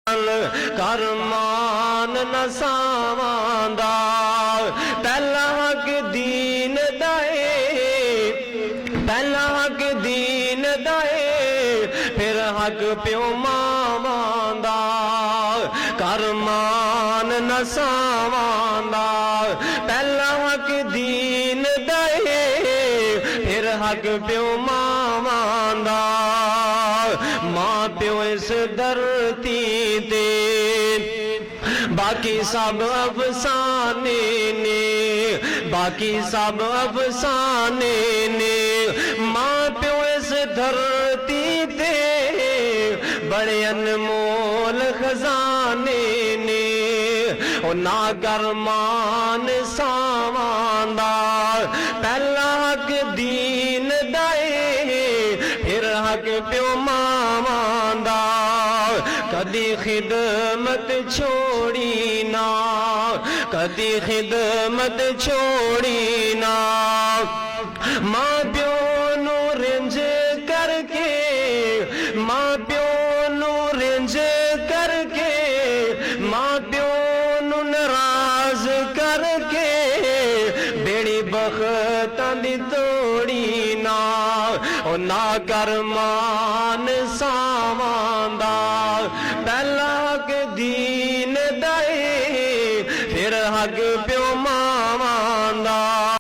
करमान नसावांदा पहला हक दीन दाए, पहला हक दीन दाए, फिर हक प्यो मावांदा करमान नसावांदा पहला हक दीन दाए, फिर हक प्यो मावांदा मां प्यो इस धरती दे बाकी सब अफसाने ने, बाकी सब अफसाने ने मां प्यो इस धरती ते बड़े अनमोल खजाने ने ओ ना करमान सावांदा पहला हक दीन दाए, फिर हक प्यो मावांदा कदी खिदमत छोड़ी ना, कदी खिदमत छोड़ी ना मां प्यो नू रिंज करके, मां प्यो नू रिंज करके, मां प्यो नू नाराज करके बेड़ी बख्तां दी तोड़ी ना ओ ना करमान सावांदा पहला हक दीन दाए, फिर हक प्यो